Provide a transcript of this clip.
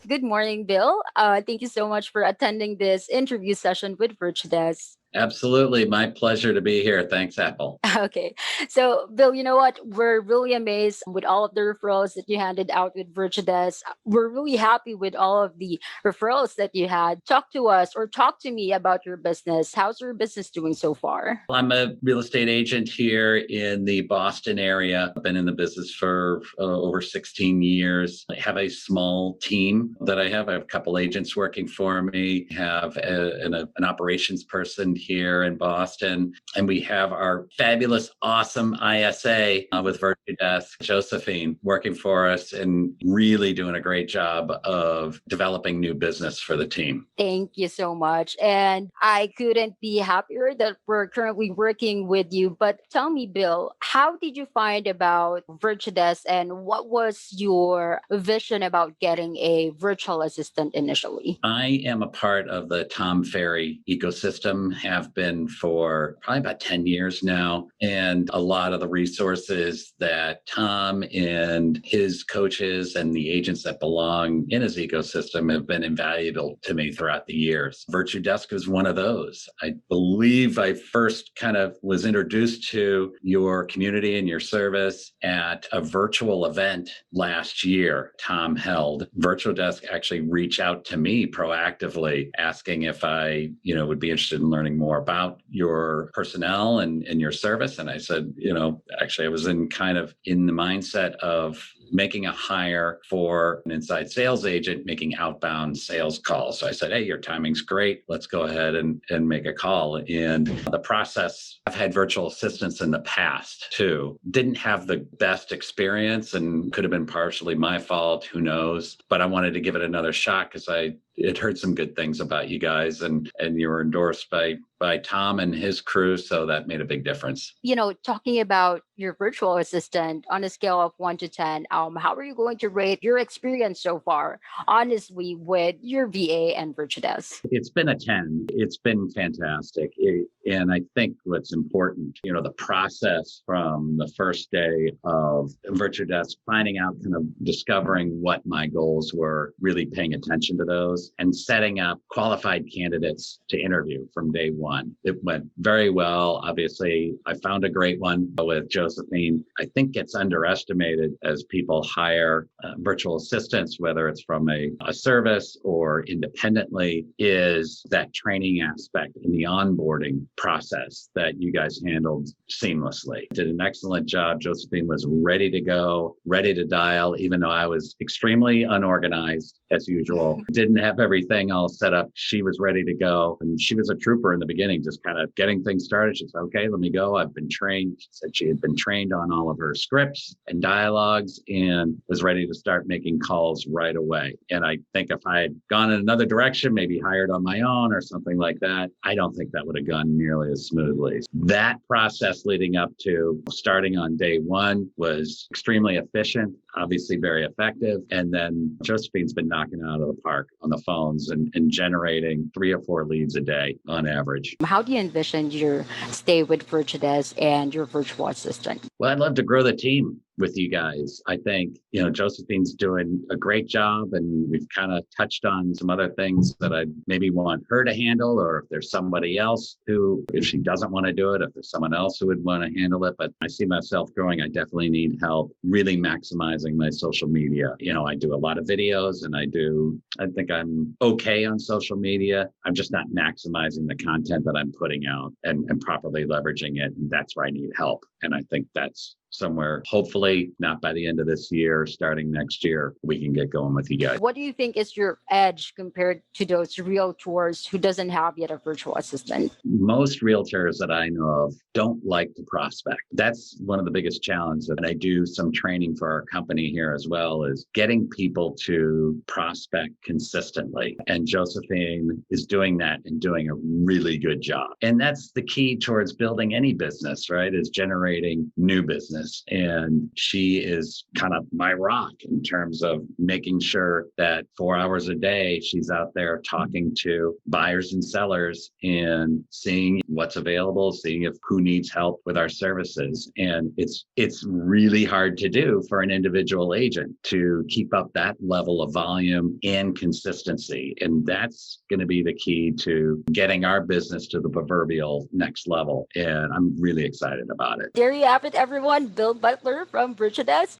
Good morning, Bill. Thank you so much for attending this interview session with Virtudesk. Absolutely. My pleasure to be here. Thanks, Apple. Okay. So, Bill, you know what? We're really amazed with all of the referrals that you handed out with Virtudesk. We're really happy with all of the referrals that you had. Talk to us or talk to me about your business. How's your business doing so far? I'm a real estate agent here in the Boston area. I've been in the business for over 16 years. I have a small team that I have. I have a couple agents working for me. I have an operations person here in Boston. And we have our fabulous, awesome ISA with Virtudesk, Josephine, working for us and really doing a great job of developing new business for the team. Thank you so much. And I couldn't be happier that we're currently working with you. But tell me, Bill, how did you find about Virtudesk and what was your vision about getting a virtual assistant initially? I am a part of the Tom Ferry ecosystem, have been for probably about 10 years now. And a lot of the resources that Tom and his coaches and the agents that belong in his ecosystem have been invaluable to me throughout the years. Virtudesk is one of those. I believe I first kind of was introduced to your community and your service at a virtual event last year Tom held. Virtudesk actually reached out to me proactively asking if I, would be interested in learning more about your personnel and your service. And I said, actually I was in the mindset of making a hire for an inside sales agent making outbound sales calls. So I said, hey, your timing's great. Let's go ahead and make a call. And the process, I've had virtual assistants in the past too. Didn't have the best experience and could have been partially my fault. Who knows? But I wanted to give it another shot because it heard some good things about you guys and you were endorsed by Tom and his crew. So that made a big difference. Talking about your virtual assistant on a scale of 1 to 10, how are you going to rate your experience so far, honestly, with your VA and Virtudesk? It's been a 10. It's been fantastic. And I think what's important, the process from the first day of Virtudesk, finding out, kind of discovering what my goals were, really paying attention to those and setting up qualified candidates to interview from day one. It went very well. Obviously, I found a great one with Josephine. I think gets underestimated as people hire virtual assistants, whether it's from a service or independently, is that training aspect in the onboarding process that you guys handled seamlessly. Did an excellent job. Josephine was ready to go, ready to dial, even though I was extremely unorganized as usual. Didn't have everything all set up. She was ready to go. And she was a trooper in the beginning, just kind of getting things started. She said, okay, let me go. I've been trained. She said she had been trained on all of her scripts and dialogues and was ready to start making calls right away. And I think if I had gone in another direction, maybe hired on my own or something like that, I don't think that would have gone nearly as smoothly. That process leading up to starting on day one was extremely efficient, obviously very effective. And then Josephine's been knocking it out of the park on the phones and generating 3 or 4 leads a day on average. How do you envision your stay with Virtudesk and your virtual assistant? Well, I'd love to grow the team with you guys. I think, Josephine's doing a great job and we've kind of touched on some other things that I maybe want her to handle, or if there's somebody else who, if she doesn't want to do it, if there's someone else who would want to handle it. But I see myself growing. I definitely need help really maximizing my social media. I do a lot of videos and I think I'm okay on social media. I'm just not maximizing the content that I'm putting out and properly leveraging it. And that's where I need help. And I think that's somewhere, hopefully not by the end of this year, starting next year, we can get going with you guys. What do you think is your edge compared to those realtors who doesn't have yet a virtual assistant? Most realtors that I know of don't like to prospect. That's one of the biggest challenges. And I do some training for our company here as well, is getting people to prospect consistently. And Josephine is doing that and doing a really good job. And that's the key towards building any business, right? Is generating new business. And she is kind of my rock in terms of making sure that 4 hours a day, she's out there talking to buyers and sellers and seeing, what's available, seeing if who needs help with our services. And it's really hard to do for an individual agent to keep up that level of volume and consistency. And that's going to be the key to getting our business to the proverbial next level. And I'm really excited about it. There you have it, everyone. Bill Butler from Virtudesk.